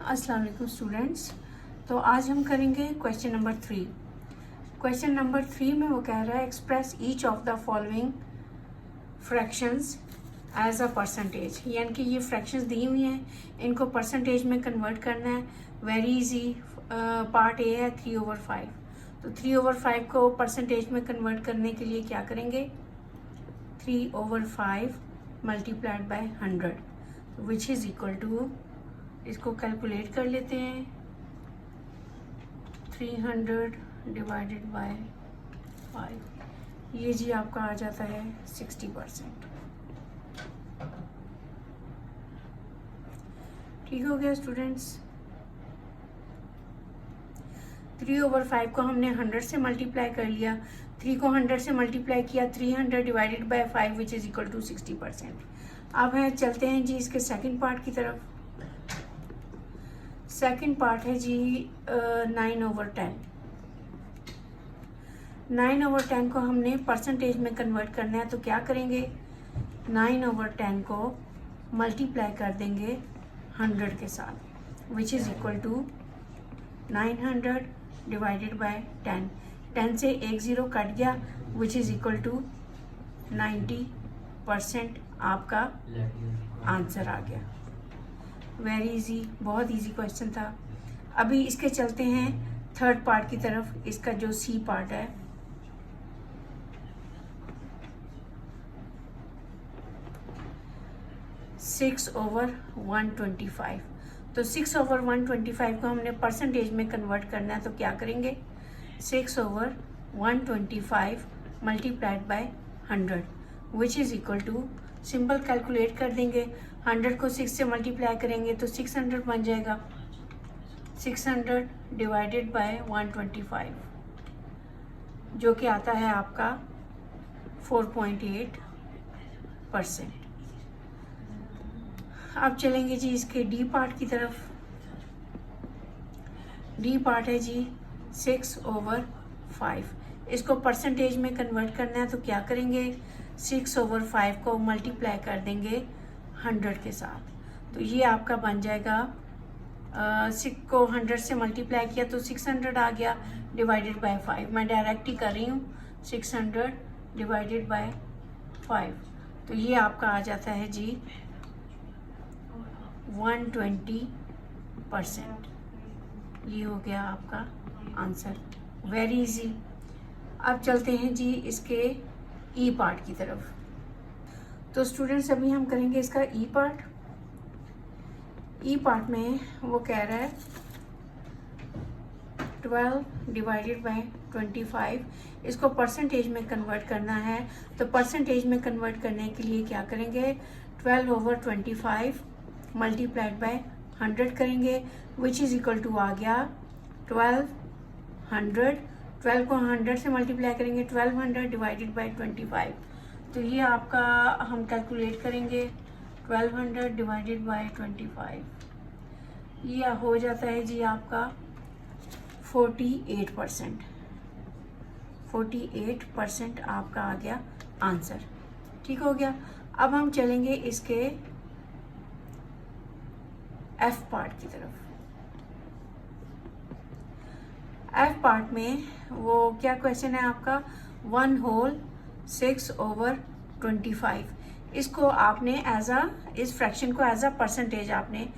अस्सलाम वालेकुम स्टूडेंट्स। तो आज हम करेंगे क्वेश्चन नंबर 3। क्वेश्चन नंबर 3 में वो कह रहा है express each of the following fractions as a percentage, यानी कि ये फ्रैक्शंस दी हुई हैं, इनको परसेंटेज में कन्वर्ट करना है। Very easy. पार्ट ए है 3/5। तो 3/5 को परसेंटेज में कन्वर्ट करने के लिए क्या करेंगे, 3/5 multiplied by 100 which is equal to, इसको कैलकुलेट कर लेते हैं, 300 डिवाइडेड बाय 5, ये जी आपका आ जाता है 60%। ठीक हो गया स्टूडेंट्स। 3/5 को हमने 100 से मल्टीप्लाई कर लिया, 3 को 100 से मल्टीप्लाई किया, 300 divided by 5 which is equal to 60%। अब है चलते हैं जी इसके सेकंड पार्ट की तरफ। सेकंड पार्ट है जी 9/10। 9/10 को हमने परसेंटेज में कन्वर्ट करना है, तो क्या करेंगे, 9/10 को मल्टीप्लाई कर देंगे 100 के साथ which is equal to 900 divided by 10। 10 से एक ज़ीरो कट गया विच इज़ इक्वल टू 90% आपका आंसर आ गया। वेरी इजी, बहुत इजी क्वेश्चन था। अभी इसके चलते हैं थर्ड पार्ट की तरफ। इसका जो सी पार्ट है, सिक्स ओवर 125। तो 6/125 को हमने परसेंटेज में कन्वर्ट करना है, तो क्या करेंगे, 6/125 multiplied by 100 which is equal to, simple calculate कर देंगे, 100 को 6 से मल्टीप्लाई करेंगे तो 600 बन जाएगा। 600 डिवाइडेड बाय 125 जो कि आता है आपका 4.8%। अब चलेंगे जी इसके डी पार्ट की तरफ। डी पार्ट है जी 6/5। इसको परसेंटेज में कन्वर्ट करना है, तो क्या करेंगे, 6/5 को मल्टीप्लाई कर देंगे 100 के साथ, तो ये आपका बन जाएगा 6 को 100 से मल्टीप्लाई किया तो 600 आ गया डिवाइडेड बाय 5। मैं डायरेक्ट ही कर रही हूँ, 600 डिवाइडेड बाय 5, तो ये आपका आ जाता है जी 120%। ये हो गया आपका आंसर। Very easy. अब चलते हैं जी इसके ई पार्ट की तरफ। तो स्टूडेंट्स अभी हम करेंगे इसका ई पार्ट। ई पार्ट में वो कह रहा है 12 डिवाइडेड बाय 25। इसको परसेंटेज में कन्वर्ट करना है, तो परसेंटेज में कन्वर्ट करने के लिए क्या करेंगे, 12/25 मल्टीप्लाइड बाय 100 करेंगे विच इज़ इक्वल टू आ गया 1200। 12 को 100 से मल्टीप्लाई करेंगे 1200 डिवाइडेड बाय 25, तो ये आपका हम कैलकुलेट करेंगे 1200 डिवाइडेड बाय 25, ये हो जाता है जी आपका 48%। 48% आपका आ गया आंसर। ठीक हो गया। अब हम चलेंगे इसके एफ पार्ट की तरफ। एफ पार्ट में वो क्या क्वेश्चन है आपका, 1/6/25। इसको आपने इस फ्रैक्शन को एज अ परसेंटेज आपने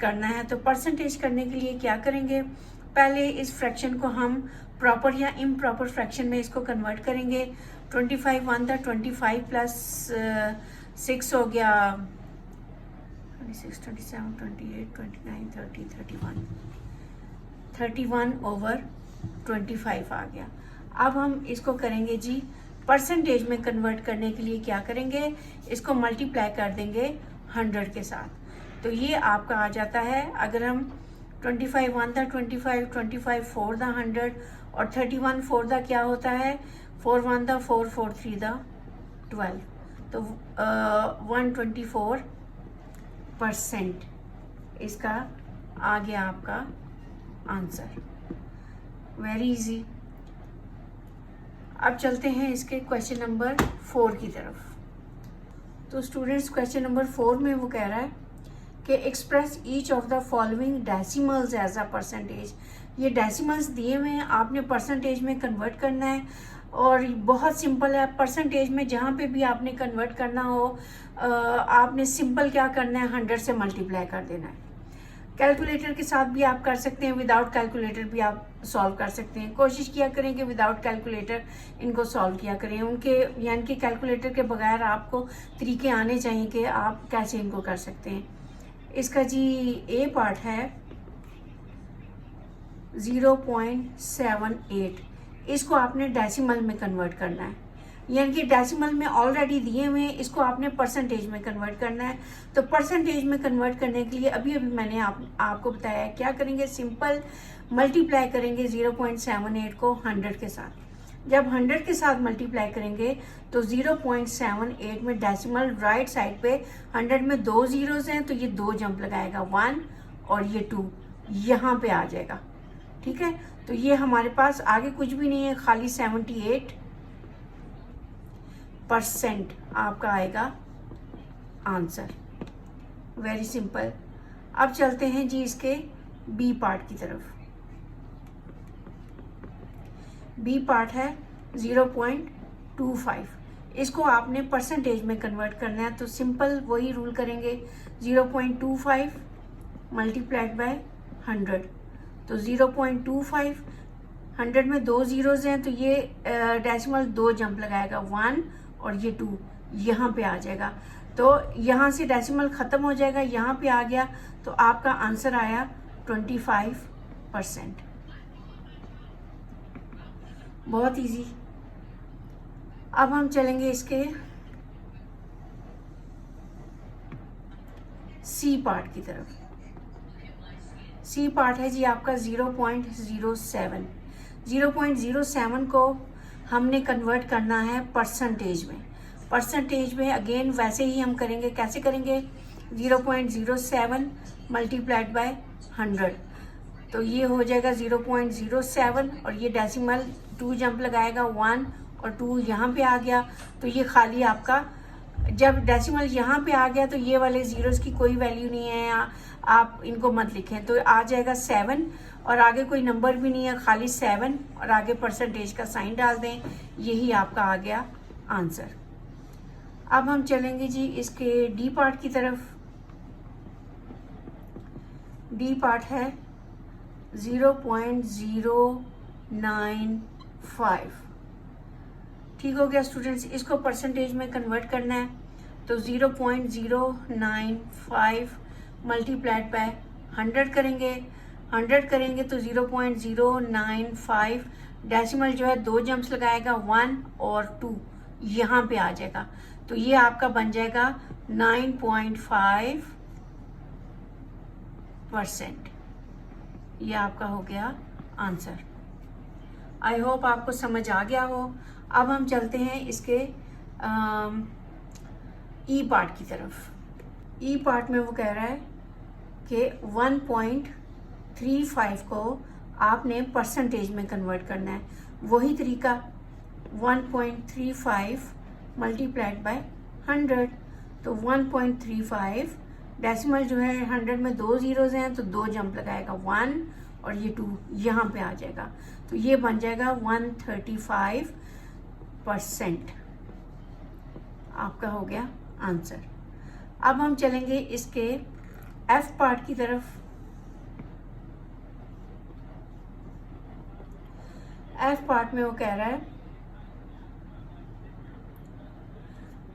करना है। तो परसेंटेज करने के लिए क्या करेंगे, पहले इस फ्रैक्शन को हम प्रॉपर या इम्प्रॉपर फ्रैक्शन में इसको कन्वर्ट करेंगे। 25 1 था, 25 प्लस 6 हो गया 26, 27, 28, 29, 30, 31, 31/25 आ गया। अब हम इसको करेंगे जी परसेंटेज में कन्वर्ट करने के लिए क्या करेंगे, इसको मल्टीप्लाई कर देंगे 100 के साथ, तो ये आपका आ जाता है, अगर हम 25 1 था 25, 25 4 था 100 और 31 4 था क्या होता है, 4 1 था 4 4 3 था 12, तो 124% इसका आ गया आपका आंसर। Very easy. अब चलते हैं इसके क्वेश्चन नंबर 4 की तरफ। तो स्टूडेंट्स क्वेश्चन नंबर 4 में वो कह रहा है कि express each of the following decimals as a percentage. ये डेसिमल्स दिए हुए हैं, आपने परसेंटेज में कन्वर्ट करना है और बहुत सिंपल है। परसेंटेज में जहाँ पे भी आपने कन्वर्ट करना हो आपने सिंपल क्या करना है, 100 से मल्टीप्लाई कर देना है। कैलकुलेटर के साथ भी आप कर सकते हैं, विदाउट कैलकुलेटर भी आप सॉल्व कर सकते हैं। कोशिश किया करें कि विदाउट कैलकुलेटर इनको सॉल्व किया करें, उनके यानी कि कैलकुलेटर के बगैर आपको तरीके आने चाहिए कि आप कैसे इनको कर सकते हैं। इसका जी ए पार्ट है 0.78, इसको आपने डेसिमल में कन्वर्ट करना है, यानी कि डेसिमल में ऑलरेडी दिए हुए हैं, इसको आपने परसेंटेज में कन्वर्ट करना है। तो परसेंटेज में कन्वर्ट करने के लिए अभी मैंने आपको बताया क्या करेंगे, सिंपल मल्टीप्लाई करेंगे 0.78 को 100 के साथ। जब 100 के साथ मल्टीप्लाई करेंगे तो 0.78 में डेसिमल राइट साइड पे 100 में 2 जीरोज हैं तो ये 2 जंप लगाएगा, 1 और ये 2 यहाँ पे आ जाएगा। ठीक है, तो ये हमारे पास आगे कुछ भी नहीं है, खाली 78% आपका आएगा आंसर। Very simple. अब चलते हैं जी इसके बी पार्ट की तरफ। बी पार्ट है 0.25, इसको आपने परसेंटेज में कन्वर्ट करना है। तो सिंपल वही रूल करेंगे, 0.25 मल्टीप्लाइड बाय 100, तो 0.25 100 में 2 जीरोज हैं तो ये डेसिमल 2 जंप लगाएगा, 1 और ये 2 यहाँ पे आ जाएगा। तो यहाँ से डेसिमल ख़त्म हो जाएगा, यहाँ पे आ गया तो आपका आंसर आया 25%। बहुत इजी। अब हम चलेंगे इसके सी पार्ट की तरफ। सी पार्ट है जी आपका 0.07। 0.07 को हमने कन्वर्ट करना है परसेंटेज में। परसेंटेज में अगेन वैसे ही हम करेंगे, कैसे करेंगे, 0.07 मल्टीप्लाइड बाय 100, तो ये हो जाएगा 0.07 और ये डेसिमल 2 जंप लगाएगा, 1 और 2 यहाँ पे आ गया। तो ये खाली आपका, जब डेसिमल यहाँ पे आ गया तो ये वाले जीरोस की कोई वैल्यू नहीं है, आप इनको मत लिखें, तो आ जाएगा 7 और आगे कोई नंबर भी नहीं है, खाली 7 और आगे परसेंटेज का साइन डाल दें, यही आपका आ गया आंसर। अब हम चलेंगे जी इसके डी पार्ट की तरफ। डी पार्ट है 0.095। ठीक हो गया स्टूडेंट्स, इसको परसेंटेज में कन्वर्ट करना है तो 0.095 मल्टीप्लाइड बाय 100 करेंगे। 100 करेंगे तो 0.095 डेसिमल जो है 2 जंप्स लगाएगा, 1 और 2 यहाँ पे आ जाएगा, तो ये आपका बन जाएगा 9.5%। ये आपका हो गया आंसर। आई होप आपको समझ आ गया हो। अब हम चलते हैं इसके ई पार्ट की तरफ। ई पार्ट में वो कह रहा है कि 1.35 को आपने परसेंटेज में कन्वर्ट करना है। वही तरीका 1.35 मल्टीप्लाइड बाय 100, तो 1.35 डेसिमल जो है 100 में 2 जीरोज हैं तो 2 जंप लगाएगा, 1 और ये 2 यहाँ पे आ जाएगा, तो ये बन जाएगा 135%। आपका हो गया आंसर। अब हम चलेंगे इसके एफ पार्ट की तरफ। एफ पार्ट में वो कह रहा है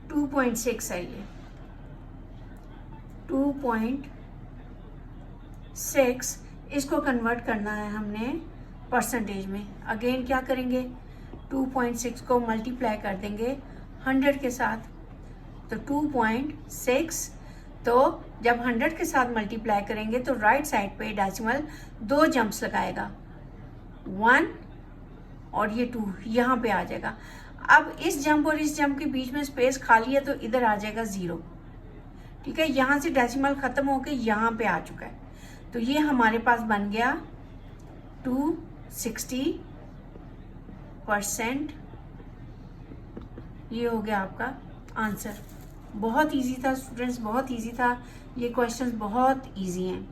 2.6 है, ये 2.6, इसको कन्वर्ट करना है हमने परसेंटेज में। अगेन क्या करेंगे, 2.6 को मल्टीप्लाई कर देंगे 100 के साथ, तो 2.6, तो जब 100 के साथ मल्टीप्लाई करेंगे तो राइट साइड पे डेसिमल 2 जंप्स लगाएगा, 1 और ये 2 यहाँ पे आ जाएगा। अब इस जंप और इस जंप के बीच में स्पेस खाली है तो इधर आ जाएगा 0। ठीक है, यहाँ से डेसिमल खत्म होके यहाँ पे आ चुका है, तो ये हमारे पास बन गया 260%। ये हो गया आपका आंसर। बहुत इजी था स्टूडेंट्स, बहुत इजी था, ये क्वेश्चंस बहुत इजी हैं।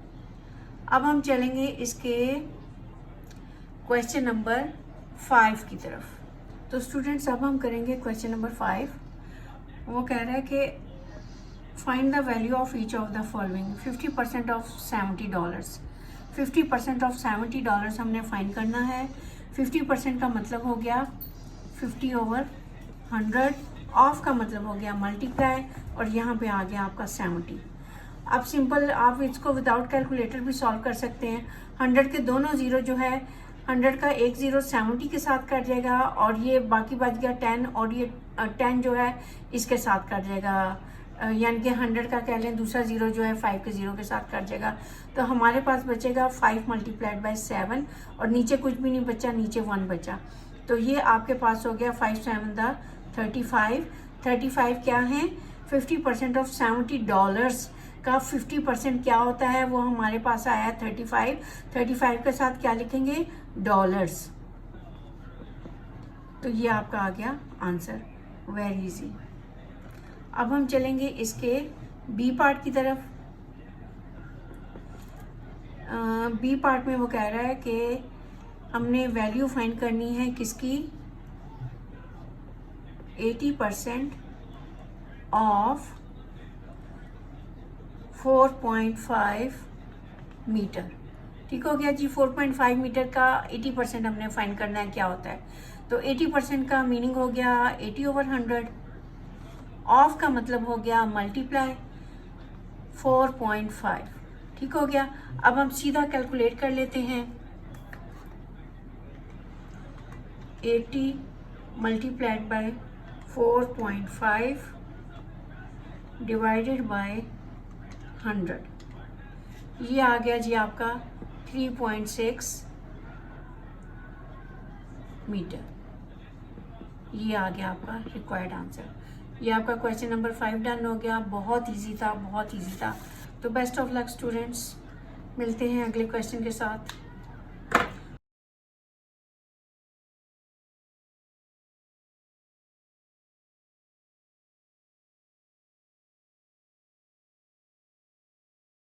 अब हम चलेंगे इसके क्वेश्चन नंबर 5 की तरफ। तो स्टूडेंट्स अब हम करेंगे क्वेश्चन नंबर 5। वो कह रहा है कि find the value of each of the following. 50% of $70। 50% of $70 हमने फाइंड करना है। 50% का मतलब हो गया 50/100, ऑफ का मतलब हो गया मल्टीप्लाई, और यहाँ पे आ गया आपका 70। अब सिंपल आप इसको विदाउट कैलकुलेटर भी सॉल्व कर सकते हैं। 100 के दोनों ज़ीरो जो है, 100 का एक ज़ीरो 70 के साथ कट जाएगा, और ये बाकी बच गया 10, और ये 10 जो है इसके साथ कट जाएगा, यानी कि 100 का कह लें दूसरा ज़ीरो जो है 5 के ज़ीरो के साथ कट जाएगा। तो हमारे पास बचेगा 5 × 7, और नीचे कुछ भी नहीं बचा, नीचे 1 बचा। तो ये आपके पास हो गया 5 × 7 = 35। 35 क्या है? 50% ऑफ $70 का 50% क्या होता है, वो हमारे पास आया 35। 35 के साथ क्या लिखेंगे? डॉलर्स। तो ये आपका आ गया आंसर, वेरी इजी। अब हम चलेंगे इसके बी पार्ट की तरफ। बी पार्ट में वो कह रहा है कि हमने वैल्यू फाइंड करनी है किसकी? 80% ऑफ 4.5 मीटर। ठीक हो गया जी। 4.5 मीटर का 80% हमने फाइंड करना है, क्या होता है। तो 80% का मीनिंग हो गया 80/100, ऑफ का मतलब हो गया मल्टीप्लाई 4.5। ठीक हो गया। अब हम सीधा कैलकुलेट कर लेते हैं। 80 × 4.5 डिवाइडेड बाय 100, ये आ गया जी आपका 3.6 मीटर। ये आ गया आपका रिक्वायर्ड आंसर। ये आपका क्वेश्चन नंबर 5 डन हो गया। बहुत इजी था, बहुत इजी था। तो बेस्ट ऑफ लक स्टूडेंट्स, मिलते हैं अगले क्वेश्चन के साथ।